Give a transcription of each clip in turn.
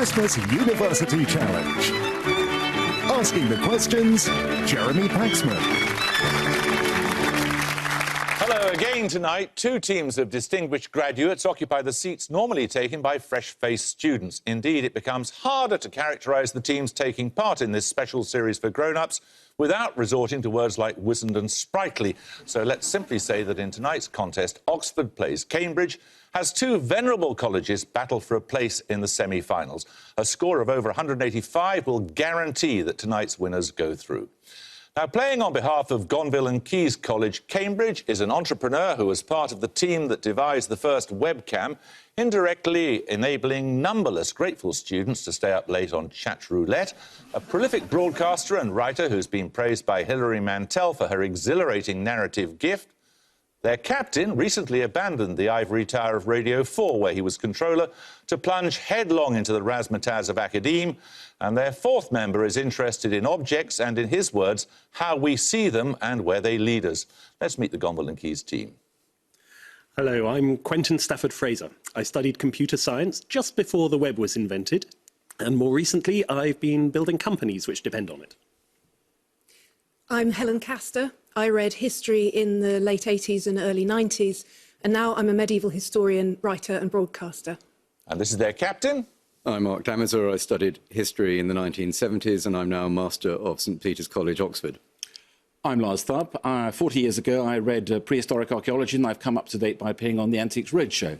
Christmas University Challenge. Asking the questions, Jeremy Paxman. Hello again tonight. Two teams of distinguished graduates occupy the seats normally taken by fresh-faced students. Indeed, it becomes harder to characterise the teams taking part in this special series for grown-ups without resorting to words like wizened and sprightly. So let's simply say that in tonight's contest, Oxford plays Cambridge, has two venerable colleges battle for a place in the semi-finals. A score of over 185 will guarantee that tonight's winners go through. Now, playing on behalf of Gonville and Caius College, Cambridge is an entrepreneur who was part of the team that devised the first webcam, indirectly enabling numberless grateful students to stay up late on chat roulette, a prolific broadcaster and writer who's been praised by Hilary Mantel for her exhilarating narrative gift. Their captain recently abandoned the ivory tower of Radio 4, where he was controller, to plunge headlong into the razzmatazz of academe. And their fourth member is interested in objects and, in his words, how we see them and where they lead us. Let's meet the Gonville and Caius team. Hello, I'm Quentin Stafford-Fraser. I studied computer science just before the web was invented. And more recently, I've been building companies which depend on it. I'm Helen Castor. I read history in the late 80s and early 90s, and now I'm a medieval historian, writer and broadcaster. And this is their captain. I'm Mark Damazer. I studied history in the 1970s, and I'm now Master of St Peter's College, Oxford. I'm Lars Thurp. 40 years ago, I read prehistoric archaeology, and I've come up to date by appearing on the Antiques Roadshow.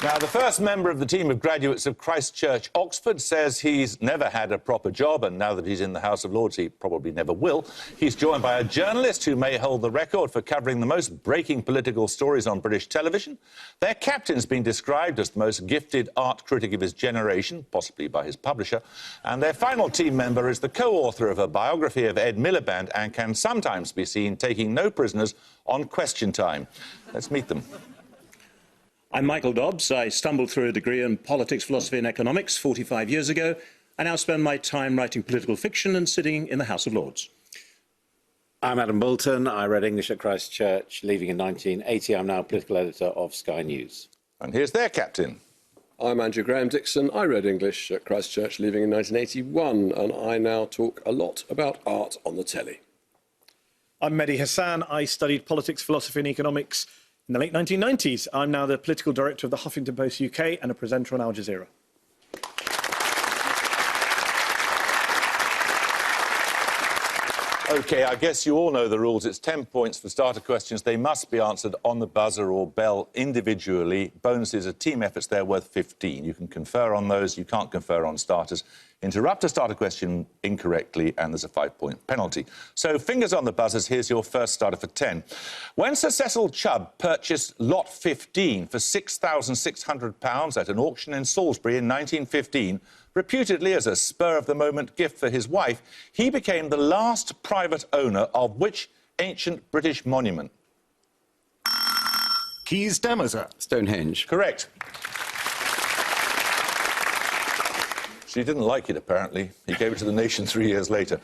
Now, the first member of the team of graduates of Christ Church, Oxford, says he's never had a proper job, and now that he's in the House of Lords, he probably never will. He's joined by a journalist who may hold the record for covering the most breaking political stories on British television. Their captain's been described as the most gifted art critic of his generation, possibly by his publisher. And their final team member is the co-author of a biography of Ed Miliband and can sometimes be seen taking no prisoners on Question Time. Let's meet them. I'm Michael Dobbs. I stumbled through a degree in politics, philosophy and economics 45 years ago. I now spend my time writing political fiction and sitting in the House of Lords. I'm Adam Bolton. I read English at Christ Church, leaving in 1980. I'm now political editor of Sky News. And here's their captain. I'm Andrew Graham-Dixon. I read English at Christ Church, leaving in 1981, and I now talk a lot about art on the telly. I'm Mehdi Hassan. I studied politics, philosophy and economics in the late 1990s. I'm now the political director of the Huffington Post UK and a presenter on Al Jazeera. OK, I guess you all know the rules. It's 10 points for starter questions. They must be answered on the buzzer or bell individually. Bonuses are team efforts. They're worth 15. You can confer on those. You can't confer on starters. Interrupt a starter question incorrectly, and there's a 5-point penalty. So, fingers on the buzzers. Here's your first starter for 10. When Sir Cecil Chubb purchased Lot 15 for £6,600 at an auction in Salisbury in 1915, reputedly as a spur-of-the-moment gift for his wife, he became the last private owner of which ancient British monument? Caius Damazer. Stonehenge. Correct. She didn't like it, apparently. He gave it to the nation 3 years later.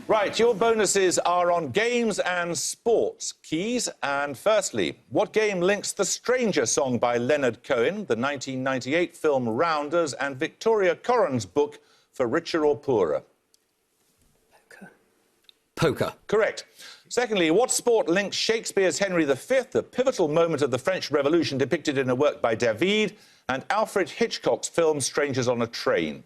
Right, your bonuses are on games and sports, Caius. And firstly, what game links The Stranger song by Leonard Cohen, the 1998 film Rounders, and Victoria Coren's book For Richer or Poorer? Poker. Correct. Secondly, what sport links Shakespeare's Henry V, the pivotal moment of the French Revolution depicted in a work by David, and Alfred Hitchcock's film Strangers on a Train?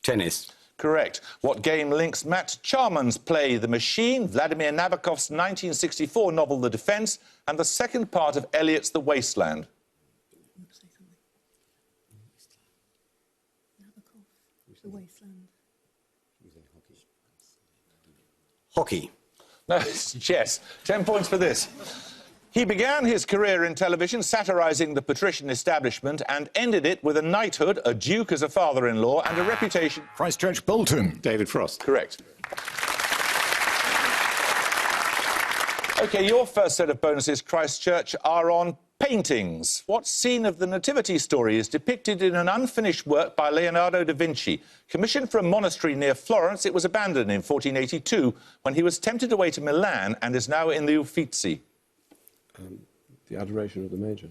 Tennis. Correct. What game links Matt Charman's play The Machine, Vladimir Nabokov's 1964 novel The Defence, and the second part of Eliot's The Wasteland? The Wasteland. Hockey. No, it's chess. 10 points for this. He began his career in television satirising the patrician establishment and ended it with a knighthood, a duke as a father-in-law, and a reputation... Christ Church Bolton. David Frost. Correct. OK, your first set of bonuses, Christ Church, are on paintings. What scene of the Nativity story is depicted in an unfinished work by Leonardo da Vinci? Commissioned for a monastery near Florence, it was abandoned in 1482 when he was tempted away to Milan and is now in the Uffizi. The Adoration of the Magi.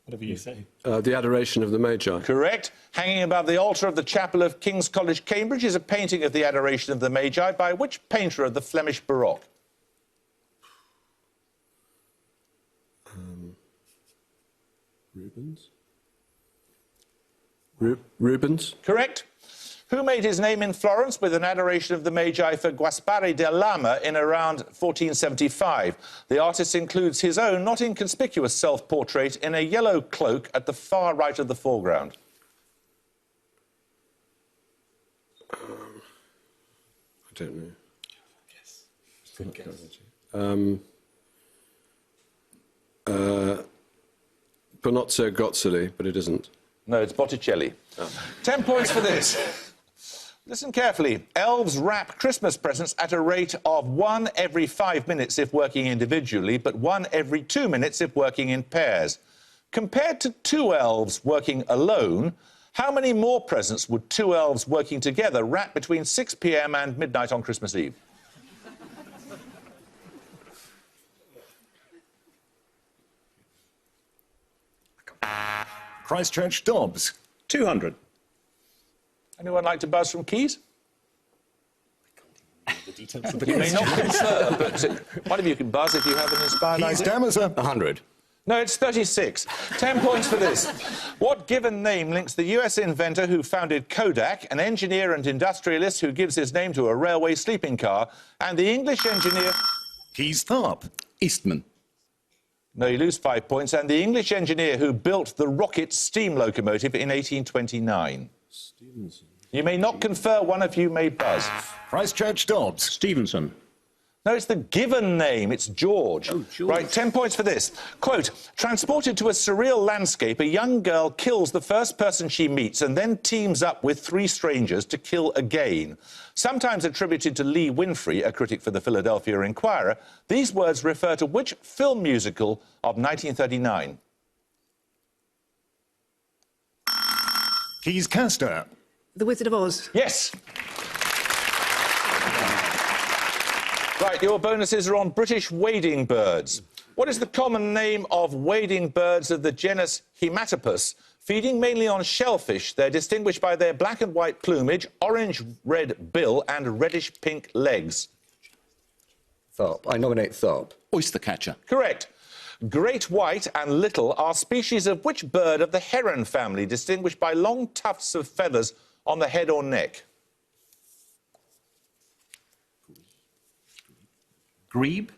Whatever you say. The Adoration of the Magi. Correct. Hanging above the altar of the chapel of King's College, Cambridge, is a painting of the Adoration of the Magi by which painter of the Flemish Baroque? Rubens? Rubens? Correct. Who made his name in Florence with an Adoration of the Magi for Gaspare da Lama in around 1475? The artist includes his own not inconspicuous self-portrait in a yellow cloak at the far right of the foreground. I don't know. Panozzo Gozzoli, but it isn't. No, it's Botticelli. Oh. 10 points for this. Listen carefully. Elves wrap Christmas presents at a rate of 1 every 5 minutes if working individually, but 1 every 2 minutes if working in pairs. Compared to 2 elves working alone, how many more presents would 2 elves working together wrap between 6 p.m. and midnight on Christmas Eve? Christchurch Dobbs. 200. Anyone like to buzz from Keys? The details of the You may not confer, but one of you can buzz if you have an inspired Keys idea. Damaser. 100. No, it's 36. 10 points for this. What given name links the US inventor who founded Kodak, an engineer and industrialist who gives his name to a railway sleeping car, and the English engineer... Keys Tharp. Eastman. No, you lose 5 points. And the English engineer who built the rocket steam locomotive in 1829. Stevenson. You may not confer, one of you may buzz. Christchurch Dobbs. Stevenson. No, it's the given name. It's George. Oh, George. Right, 10 points for this. Quote, transported to a surreal landscape, a young girl kills the first person she meets and then teams up with 3 strangers to kill again. Sometimes attributed to Lee Winfrey, a critic for the Philadelphia Inquirer, these words refer to which film musical of 1939? Keys Castor. The Wizard of Oz. Yes. Right, your bonuses are on British wading birds. What is the common name of wading birds of the genus Hematopus? Feeding mainly on shellfish, they're distinguished by their black and white plumage, orange-red bill and reddish-pink legs. Tharp. I nominate Tharp. Oyster catcher. Correct. Great white and little are species of which bird of the heron family, distinguished by long tufts of feathers on the head or neck? Grebe.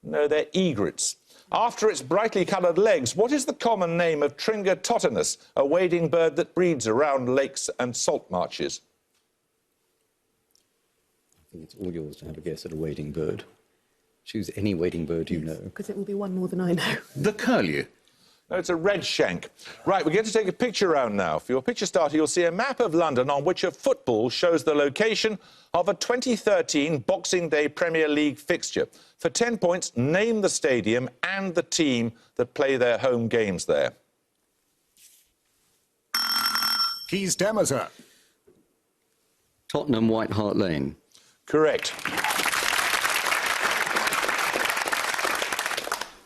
No, they're egrets. After its brightly coloured legs, what is the common name of Tringa totanus, a wading bird that breeds around lakes and salt marshes? I think it's all yours to have a guess at a wading bird. Choose any wading bird you know. Because it will be one more than I know. The curlew. No, it's a red shank. Right, we're going to take a picture round now. For your picture starter, you'll see a map of London on which a football shows the location of a 2013 Boxing Day Premier League fixture. For 10 points, name the stadium and the team that play their home games there. Keys Damaser. Tottenham White Hart Lane. Correct.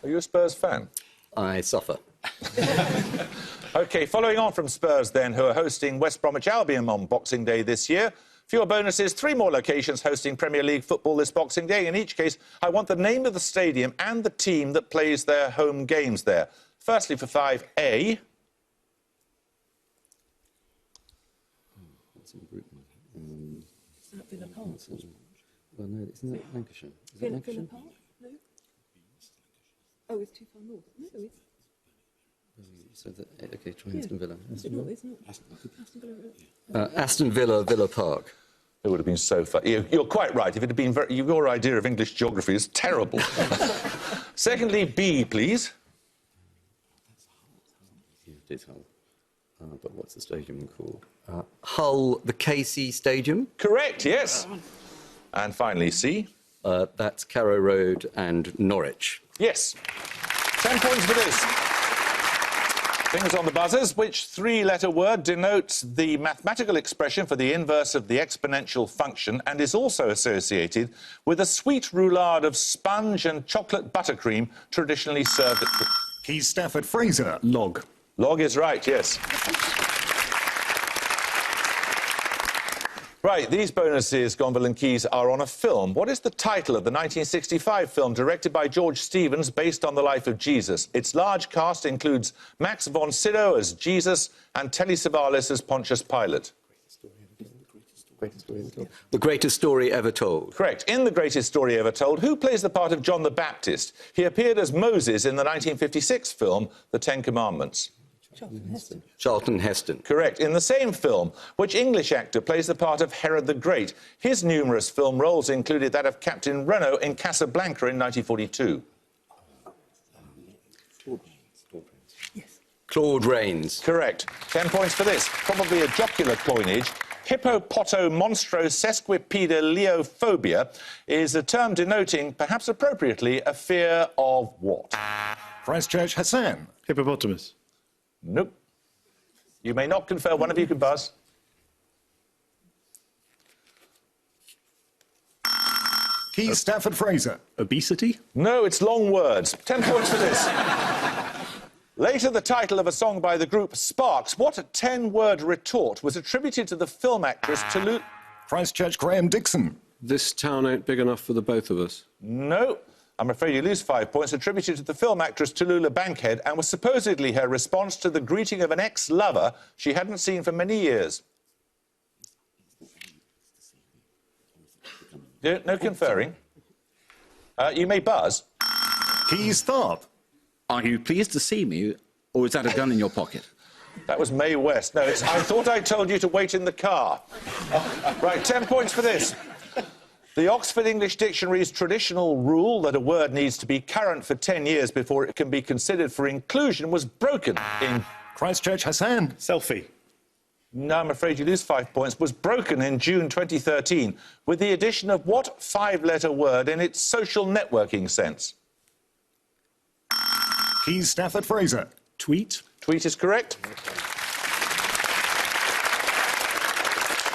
Are you a Spurs fan? I suffer. OK, following on from Spurs, then, who are hosting West Bromwich Albion on Boxing Day this year. For your bonuses, 3 more locations hosting Premier League football this Boxing Day. In each case, I want the name of the stadium and the team that plays their home games there. Firstly, for 5A... Villa Park. Well, no, isn't that Lancashire? Is it Lancashire? Villa Park? No. Oh, it's too far north. No, it's... So OK, try Aston Villa. Aston Villa. It's not. Aston Villa. Aston Villa, Villa Park. It would have been so fun. You're quite right. If it had been your idea of English geography is terrible. Secondly, B, please. It is Hull. But what's the stadium called? Hull, the Casey Stadium. Correct, yes. And finally, C. That's Carrow Road and Norwich. Yes. 10 points for this. Fingers on the buzzers. Which three-letter word denotes the mathematical expression for the inverse of the exponential function and is also associated with a sweet roulade of sponge and chocolate buttercream traditionally served at... Keys Stafford Fraser. Log. Log is right, yes. Right, these bonuses, Gonville and Keys, are on a film. What is the title of the 1965 film directed by George Stevens based on the life of Jesus? Its large cast includes Max von Sydow as Jesus and Telly Savalas as Pontius Pilate. The Greatest Story Ever Told. Correct. In The Greatest Story Ever Told, who plays the part of John the Baptist? He appeared as Moses in the 1956 film The Ten Commandments. Charlton Heston. Correct. In the same film, which English actor plays the part of Herod the Great? His numerous film roles included that of Captain Renault in Casablanca in 1942. Claude Rains. Correct. 10 points for this. Probably a jocular coinage. Hippopotomonstrosesquipedaliophobia is a term denoting, perhaps appropriately, a fear of what? Christchurch Hassan. Hippopotamus. Nope. You may not confer. One of you can buzz. Keys Stafford Fraser. Obesity. No, it's long words. 10 points for this. Later, the title of a song by the group Sparks. What 10-word retort was attributed to the film actress Toulouse? Christchurch Graham Dixon. This town ain't big enough for the both of us. No. I'm afraid you lose 5 points, attributed to the film actress Tallulah Bankhead, and was supposedly her response to the greeting of an ex-lover she hadn't seen for many years. No conferring. You may buzz. Keys Tharp. Are you pleased to see me, or is that a gun in your pocket? That was Mae West. No, it's I thought I told you to wait in the car. Right, 10 points for this. The Oxford English Dictionary's traditional rule that a word needs to be current for 10 years before it can be considered for inclusion was broken in... Christchurch Hassan. Selfie. No, I'm afraid you lose 5 points. Was broken in June 2013 with the addition of what five-letter word in its social networking sense? Keys Stafford Fraser. Tweet. Tweet is correct.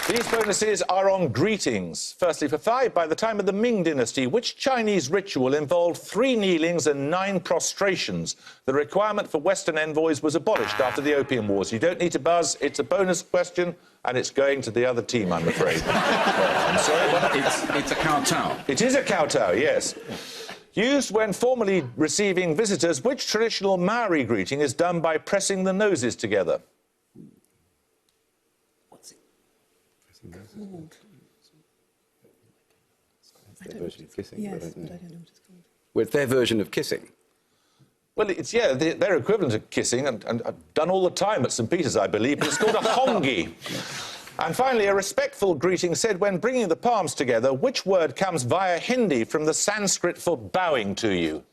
These bonuses are on greetings. Firstly, for 5, by the time of the Ming Dynasty, which Chinese ritual involved 3 kneelings and 9 prostrations? The requirement for Western envoys was abolished after the Opium Wars. You don't need to buzz. It's a bonus question, and it's going to the other team, I'm afraid. I'm sorry, but... It's a kowtow. It is a kowtow, yes. Used when formally receiving visitors, which traditional Maori greeting is done by pressing the noses together? Their version of kissing. Yes, but I don't know what it's called. Well, it's their version of kissing. Well, it's, yeah, their equivalent of kissing, and done all the time at St. Peter's, I believe, but it's called a hongi. And finally, a respectful greeting said when bringing the palms together, which word comes via Hindi from the Sanskrit for bowing to you?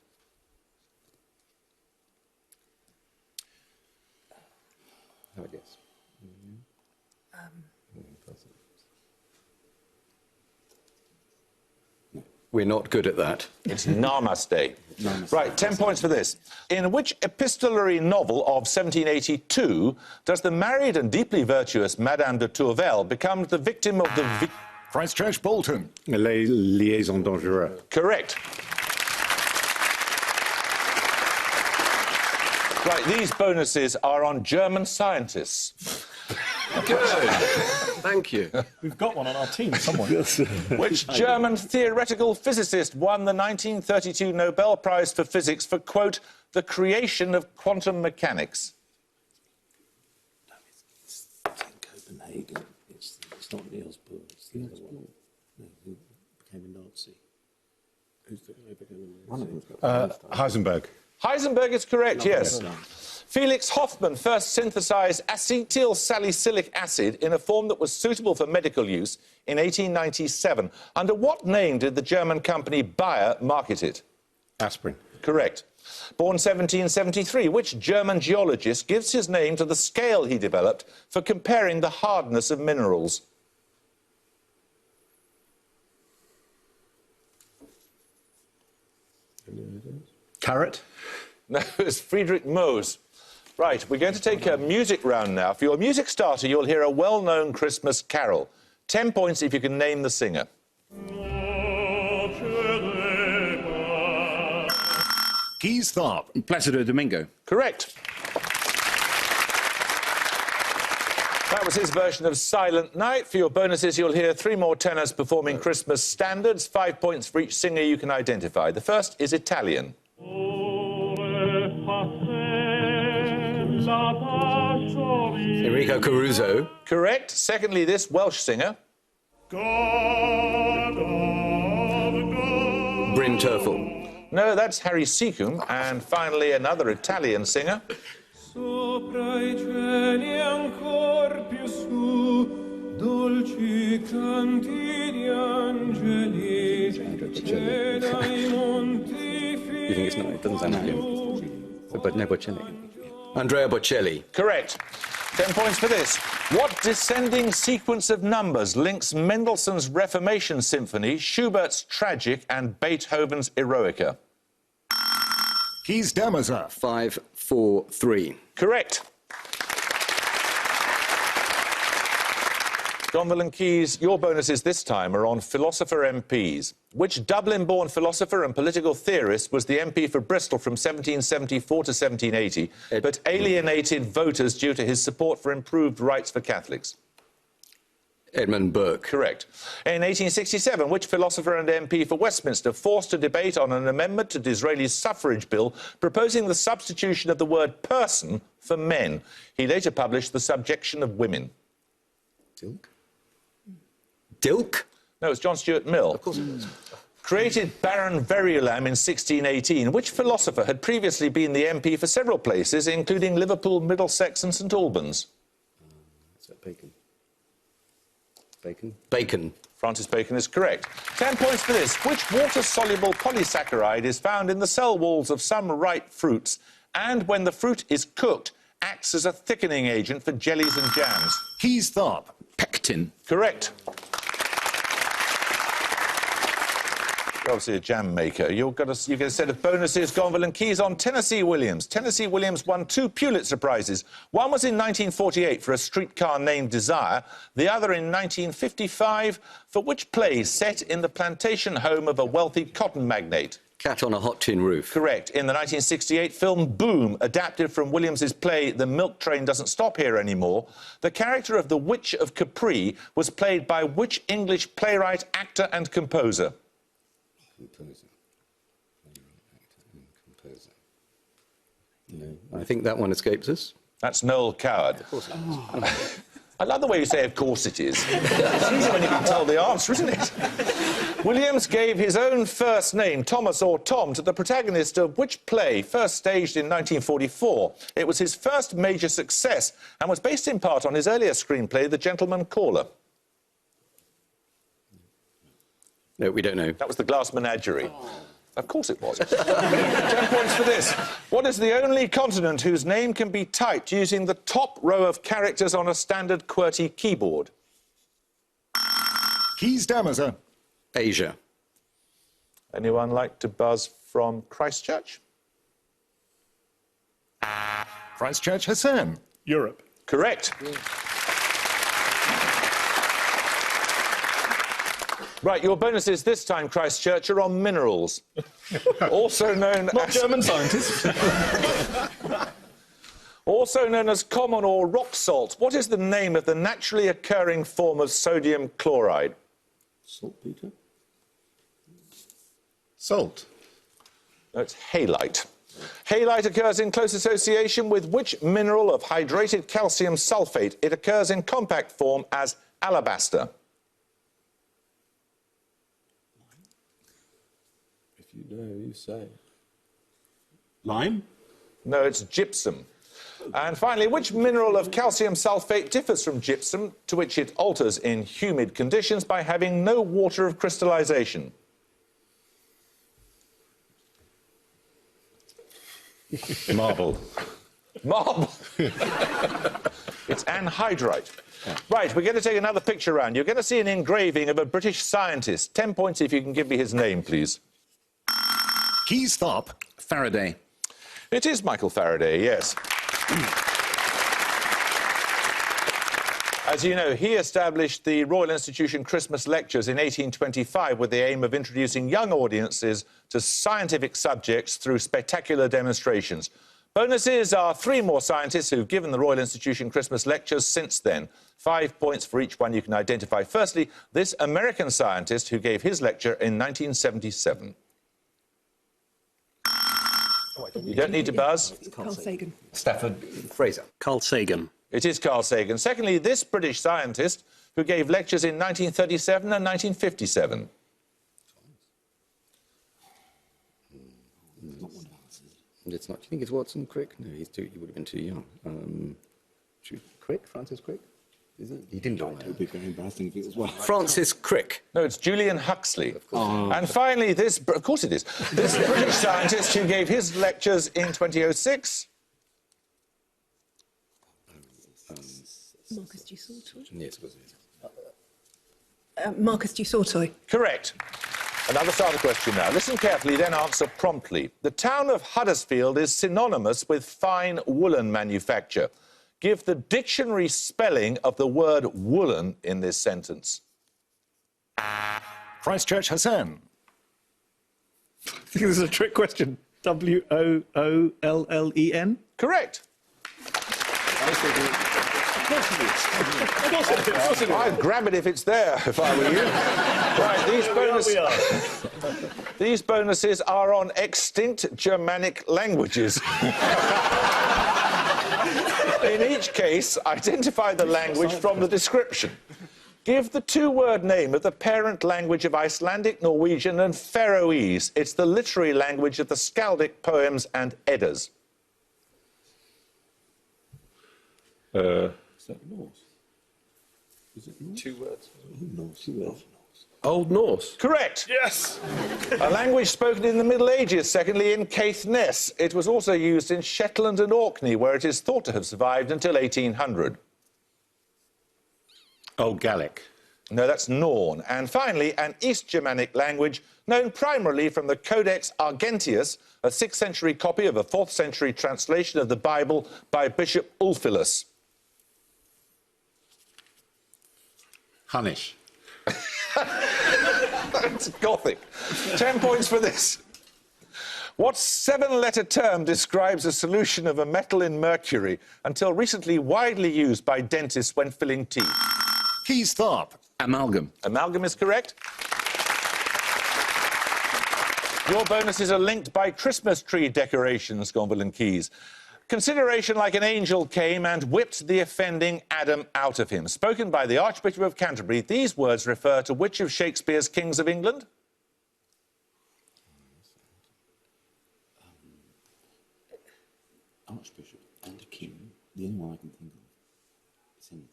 Have a guess. We're not good at that. It's namaste. Right, 10 points for this. In which epistolary novel of 1782 does the married and deeply virtuous Madame de Tourvel become the victim of the... Christchurch Bolton. Les liaisons dangereuses. Correct. Right, these bonuses are on German scientists. Good. Thank you. We've got one on our team somewhere. Which German theoretical physicist won the 1932 Nobel Prize for Physics for, quote, the creation of quantum mechanics? No, it's in Copenhagen. It's not Niels Bohr. It's the other one. No, who became a Nazi. Who's the guy who became a Nazi? Heisenberg. Heisenberg is correct, yes. Felix Hoffmann first synthesised acetyl salicylic acid in a form that was suitable for medical use in 1897. Under what name did the German company Bayer market it? Aspirin. Correct. Born 1773, which German geologist gives his name to the scale he developed for comparing the hardness of minerals? Carrot. No, it's Friedrich Mohs. Right, we're going to take a music round now. For your music starter, you'll hear a well-known Christmas carol. 10 points if you can name the singer. Keys Tharp. Placido Domingo. Correct. That was his version of Silent Night. For your bonuses, you'll hear 3 more tenors performing Christmas standards. 5 points for each singer you can identify. The first is Italian. Enrico Caruso. Correct. Secondly, this Welsh singer. Bryn Terfel. No, that's Harry Seacombe. And finally, another Italian singer. Sopra I cieli ancor più su, dolci canti di angeli, e dai monti You think it's not? It doesn't sound like him. But no, Bocelli. Andrea Bocelli. Correct. 10 points for this. What descending sequence of numbers links Mendelssohn's Reformation Symphony, Schubert's Tragic, and Beethoven's Eroica? Keys Damazer. 5, 4, 3. Correct. Gonville and Keys, your bonuses this time are on philosopher MPs. Which Dublin-born philosopher and political theorist was the MP for Bristol from 1774 to 1780, but alienated voters due to his support for improved rights for Catholics? Edmund Burke. Correct. In 1867, which philosopher and MP for Westminster forced a debate on an amendment to Disraeli's suffrage bill proposing the substitution of the word person for men? He later published The Subjection of Women. Dilke? Dilke? No, it's John Stuart Mill. Of course it was. Created Baron Verulam in 1618. Which philosopher had previously been the MP for several places, including Liverpool, Middlesex and St Albans? Is that Bacon? Bacon? Bacon. Francis Bacon is correct. 10 points for this. Which water-soluble polysaccharide is found in the cell walls of some ripe fruits and, when the fruit is cooked, acts as a thickening agent for jellies and jams? Keys Tharp. Pectin. Correct. You're obviously a jam maker. You get a set of bonuses, Gonville and Keys, on Tennessee Williams. Tennessee Williams won 2 Pulitzer Prizes. One was in 1948 for A Streetcar Named Desire, the other in 1955 for which play set in the plantation home of a wealthy cotton magnate? Cat on a Hot Tin Roof. Correct. In the 1968 film Boom, adapted from Williams's play The Milk Train Doesn't Stop Here Anymore, the character of the Witch of Capri was played by which English playwright, actor and composer? Composer. Composer. No, I think that one escapes us. That's Noel Coward. Of course. I love the way you say, of course it is. It's easy when you can tell the answer, isn't it? Williams gave his own first name, Thomas or Tom, to the protagonist of which play, first staged in 1944? It was his first major success and was based in part on his earlier screenplay, The Gentleman Caller. No, we don't know. That was The Glass Menagerie. Of course it was. 10 points for this. What is the only continent whose name can be typed using the top row of characters on a standard QWERTY keyboard? Keys Damazer. Asia. Anyone like to buzz from Christchurch? Christchurch Hassan. Europe. Correct. Right, your bonuses this time, Christchurch, are on minerals. Also known Not as... German scientists. Also known as common or rock salt. What is the name of the naturally occurring form of sodium chloride? Saltpeter? Salt. No, it's halite. Halite occurs in close association with which mineral of hydrated calcium sulfate? It occurs in compact form as alabaster. If you know, you say. Lime? No, it's gypsum. And finally, which mineral of calcium sulfate differs from gypsum, to which it alters in humid conditions by having no water of crystallization? Marble. Marble. It's anhydrite. Right, we're going to take another picture round. You're going to see an engraving of a British scientist. 10 points if you can give me his name, please. Keys Tharp. Faraday. It is Michael Faraday, yes. As you know, he established the Royal Institution Christmas Lectures in 1825 with the aim of introducing young audiences to scientific subjects through spectacular demonstrations. Bonuses are 3 more scientists who've given the Royal Institution Christmas Lectures since then. 5 points for each one you can identify. Firstly, this American scientist who gave his lecture in 1977. You don't need to buzz. Carl Sagan. Stafford Fraser. Carl Sagan. It is Carl Sagan. Secondly, this British scientist who gave lectures in 1937 and 1957. It's not. Do you think it's Watson Crick? No, he would have been too young. Crick? Francis Crick? Is it? He didn't die. It would be very embarrassing if it was one. Francis Crick. No, it's Julian Huxley. And finally, this... Of course it is. This British scientist who gave his lectures in 2006. Marcus du Sautoy. Yes, it was. Marcus du Sautoy. Correct. Another start of the question now. Listen carefully, then answer promptly. The town of Huddersfield is synonymous with fine woolen manufacture. Give the dictionary spelling of the word woolen in this sentence. Christchurch Hassan. I think this is a trick question. W-O-O-L-L-E-N? Correct. I'd grab it if it's there, if I were you. Right, these bonuses are on extinct Germanic languages. In each case, identify the language from the description. Give the 2-word name of the parent language of Icelandic, Norwegian and Faroese. It's the literary language of the Skaldic poems and Eddas. Is that Norse? Is it Norse? 2 words. Norse. Old Norse. Correct. Yes! A language spoken in the Middle Ages, secondly in Caithness. It was also used in Shetland and Orkney, where it is thought to have survived until 1800. Old Gaelic. No, that's Norn. And finally, an East Germanic language known primarily from the Codex Argentius, a 6th century copy of a 4th century translation of the Bible by Bishop Ulfilas. Hunnish. It's Gothic. 10 points for this. What 7-letter term describes a solution of a metal in mercury until recently widely used by dentists when filling teeth? Keys Tharp. Amalgam. Amalgam is correct. Your bonuses are linked by Christmas tree decorations, Gonville and Keys. Consideration like an angel came and whipped the offending Adam out of him. Spoken by the Archbishop of Canterbury, these words refer to which of Shakespeare's kings of England? Archbishop and a king. The only one I can think of is Henry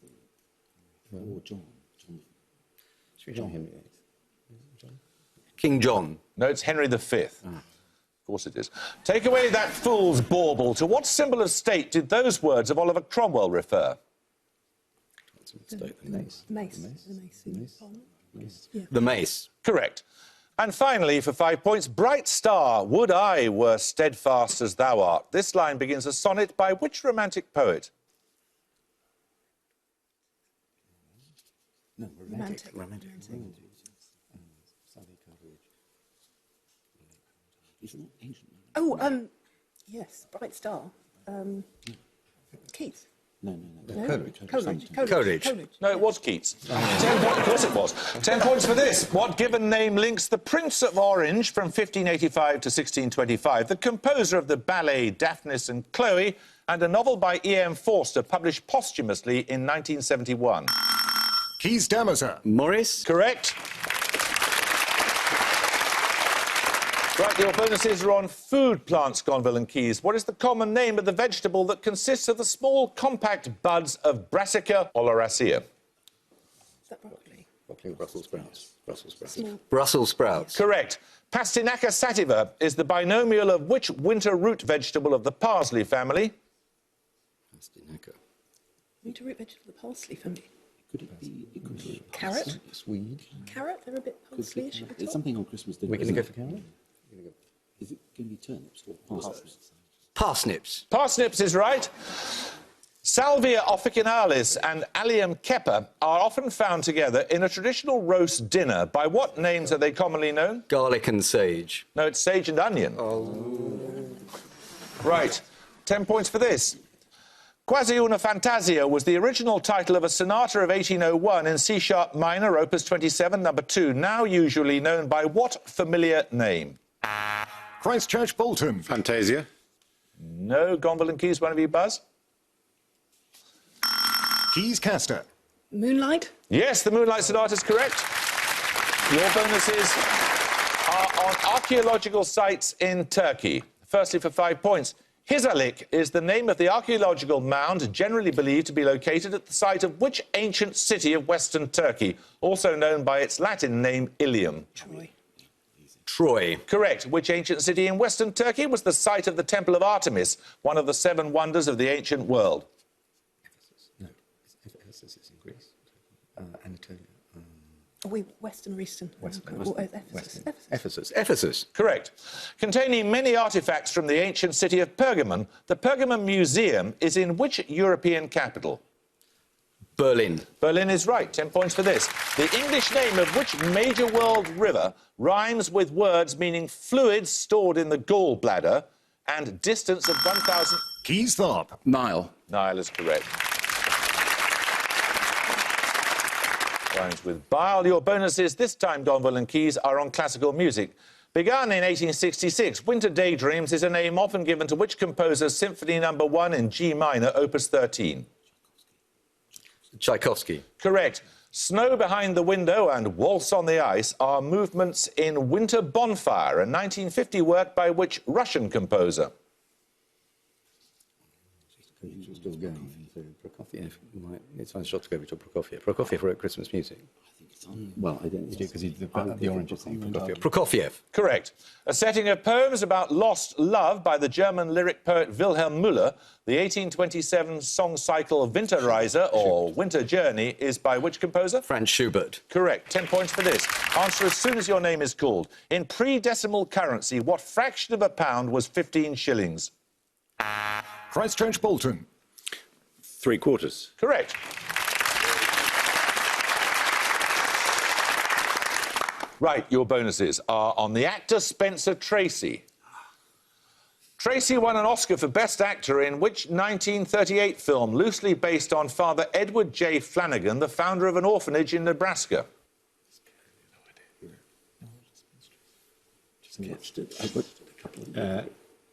VIII. Or John. John Henry VIII. King John. No, it's Henry V. Of course it is. Take away that fool's bauble. To what symbol of state did those words of Oliver Cromwell refer? The mace. The mace. Yeah. The mace. Correct. And finally, for 5 points, bright star, would I were steadfast as thou art. This line begins a sonnet by which romantic poet? No, romantic. Is it not ancient? Oh, yes, Bright Star. Keats. No. Coleridge. No, it was Keats. 10 points. Of course it was. 10 points for this. What given name links the Prince of Orange from 1585 to 1625, the composer of the ballet Daphnis and Chloe, and a novel by E.M. Forster published posthumously in 1971? Keys Damaser. Morris. Correct. Right, your bonuses are on food plants, Gonville and Keys. What is the common name of the vegetable that consists of the small, compact buds of Brassica oleracea? Is that broccoli? Broccoli, Brussels sprouts. Brussels sprouts. Correct. Pastinaca sativa is the binomial of which winter root vegetable of the parsley family? Pastinaca. Winter root vegetable, the parsley family. Could it be? It could be Carrot? Swede. Carrot? They're a bit parsley-ish at the It's top. something on Christmas dinner. We're going to isn't go for it? carrot? Is it going to be turnips or parsnips? Parsnips. Parsnips is right. Salvia officinalis and Allium kepper are often found together in a traditional roast dinner. By what names are they commonly known? Garlic and sage. No, it's sage and onion. Oh. Right. 10 points for this. Quasi una Fantasia was the original title of a sonata of 1801 in C-sharp minor, opus 27, number 2, now usually known by what familiar name? Christchurch Bolton. Fantasia. No. Gonville and Keys, one of you buzz? Keys Caster. Moonlight? Yes, the Moonlight Sonata is correct. Your bonuses are on archaeological sites in Turkey. Firstly, for 5 points. Hizalik is the name of the archaeological mound generally believed to be located at the site of which ancient city of Western Turkey, also known by its Latin name Ilium? Troy. Correct. Which ancient city in Western Turkey was the site of the Temple of Artemis, one of the 7 wonders of the ancient world? No, Ephesus is in Greece. Anatolia. Are we Western or Eastern? Ephesus. Ephesus. Correct. Containing many artefacts from the ancient city of Pergamon, the Pergamon Museum is in which European capital? Berlin. Berlin is right. 10 points for this. The English name of which major world river rhymes with words meaning fluids stored in the gallbladder and distance of 1,000... Keys Thorpe. Nile. Nile is correct. Rhymes with bile. Your bonuses this time, Gonville and Keys, are on classical music. Begun in 1866, Winter Daydreams is a name often given to which composer's Symphony No. 1 in G minor, opus 13? Tchaikovsky. Correct. Snow Behind the Window and Waltz on the Ice are movements in Winter Bonfire, a 1950 work by which Russian composer? Still going. So Prokofiev might... It's my shot to go over to Prokofiev. Prokofiev wrote Christmas music. Well, I don't... Because the orange thing. Prokofiev. Correct. A setting of poems about lost love by the German lyric poet Wilhelm Müller, the 1827 song cycle Winterreise, or Winter Journey, is by which composer? Franz Schubert. Correct. 10 points for this. Answer as soon as your name is called. In pre-decimal currency, what fraction of a pound was 15 shillings? Christchurch Bolton. 3/4. Correct. Right, your bonuses are on the actor Spencer Tracy. Tracy won an Oscar for Best Actor in which 1938 film, loosely based on Father Edward J. Flanagan, the founder of an orphanage in Nebraska?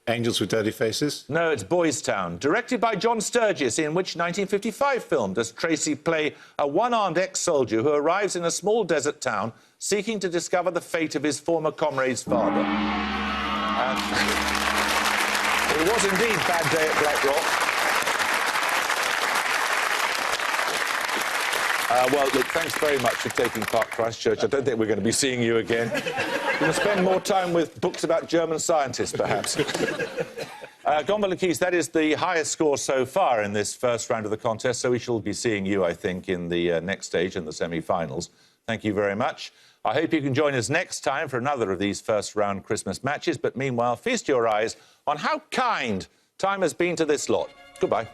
Angels with Dirty Faces. No, it's Boys Town. Directed by John Sturges, in which 1955 film does Tracy play a one-armed ex-soldier who arrives in a small desert town seeking to discover the fate of his former comrade's father? It was indeed Bad Day at Blackrock. Well, look, thanks very much for taking part, Christchurch. I don't think we're going to be seeing you again. You're going to spend more time with books about German scientists, perhaps. Gonville and Keys, that is the highest score so far in this first round of the contest, so we shall be seeing you, I think, in the next stage, in the semi-finals. Thank you very much. I hope you can join us next time for another of these first-round Christmas matches, but meanwhile, feast your eyes on how kind time has been to this lot. Goodbye.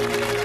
Thank you.